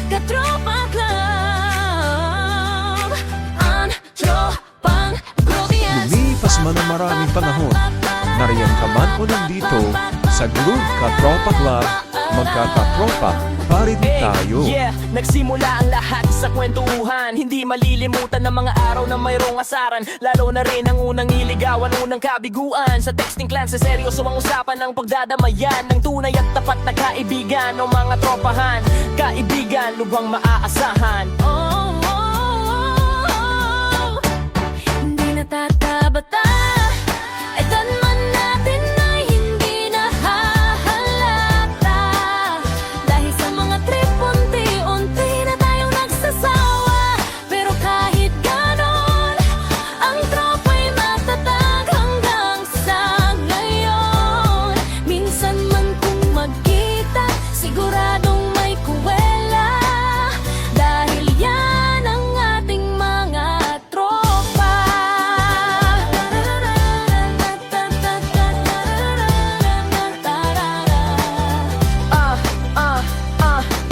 Katropa Club. Ang tropang Grovians. Lumipas man ang maraming panahon, nariyan ka man o nandito, sa Groove Katropa Club, magkakatropa pa rin tayo. Yeah, nagsimula ang lahat sa kwentuhan. Hindi malilimutan ng mga araw na mayroong asaran. Lalo na rin ang unang iligawan, unang kabiguan. Sa texting clan, sa seryoso ang usapan ng pagdadamayan ng tunay at tapat na kaibigan o mga tropahan. Kaibigan, lubhang maaasahan. Oh, oh, oh, oh. Hindi natatabata. Edad man natin ay hindi nahahalata. Dahil sa mga trip, unti-unti na tayong nagsasawa. Pero kahit ganon, ang tropa'y matatag hanggang sa ngayon. Minsan man kung magkita, siguradong may kuwela. Dahil yan ang ating mga tropa.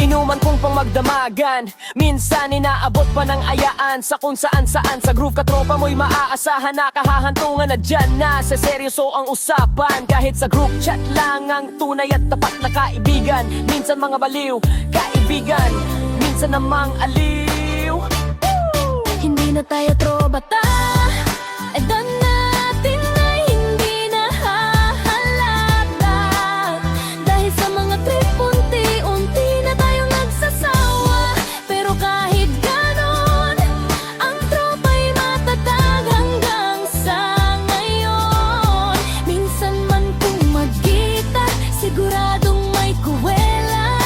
Inuman kong pang magdamagan. Minsan inaabot pa ng ayaan. Sa kung saan-saan sa Groove Katropa mo'y maaasahan na kahahantungan na dyan na sa seryoso ang usapan. Kahit sa group chat lang ang tunay at tapat na kaibigan. Minsan mga baliw, kaibigan, minsan namang aliw. Hindi na tayo trobata. Edad natin ay hindi nahahalata. Dahil sa mga trip, unti-unti na tayong nagsasawa. Pero kahit ganon, ang tropa'y matatag hanggang sa ngayon. Minsan man kung magkita, siguradong may kuwela.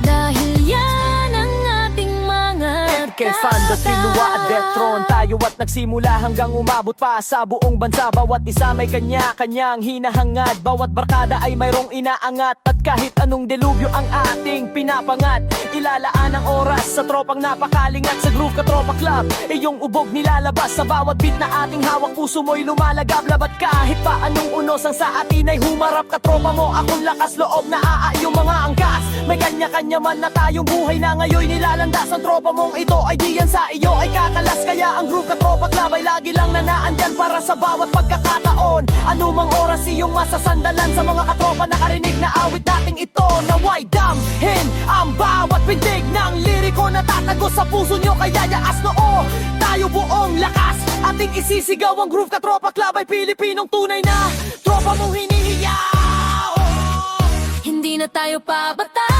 Dahil yan ang ating mga Kay Fando, Trilua at Detron, tayo at nagsimula hanggang umabot pa sa buong bansa. Bawat isa may kanya-kanyang hinahangad. Bawat barkada ay mayroong inaangat. At kahit anong delubyo ang ating pinapangat, ilalaan ang oras sa tropang napakalingat. Sa Groove Katropa Club, iyong ubog nilalabas. Sa bawat beat na ating hawak, puso mo'y lumalagablab. At kahit pa anong unos ang sa atin ay humarap. Katropa mo, akong lakas loob na aayong mga angkas. May kanya-kanya man na tayong buhay na ngayon nilalandas. Ang tropa mong ito ay di yan sa iyo ay kakalas. Kaya ang Groove Katropa Club ay lagi lang nanaandyan para sa bawat pagkakataon. Anumang oras iyong masasandalan sa mga katropa nakarinig na awit nating ito. Naway damhin ang bawat pintig ng liriko na tatago sa puso nyo. Kaya yaas noo, tayo buong lakas ating isisigaw. Ang Groove Katropa Club ay Pilipinong tunay na tropa mong hinihiyaw. Hindi na tayo pabata.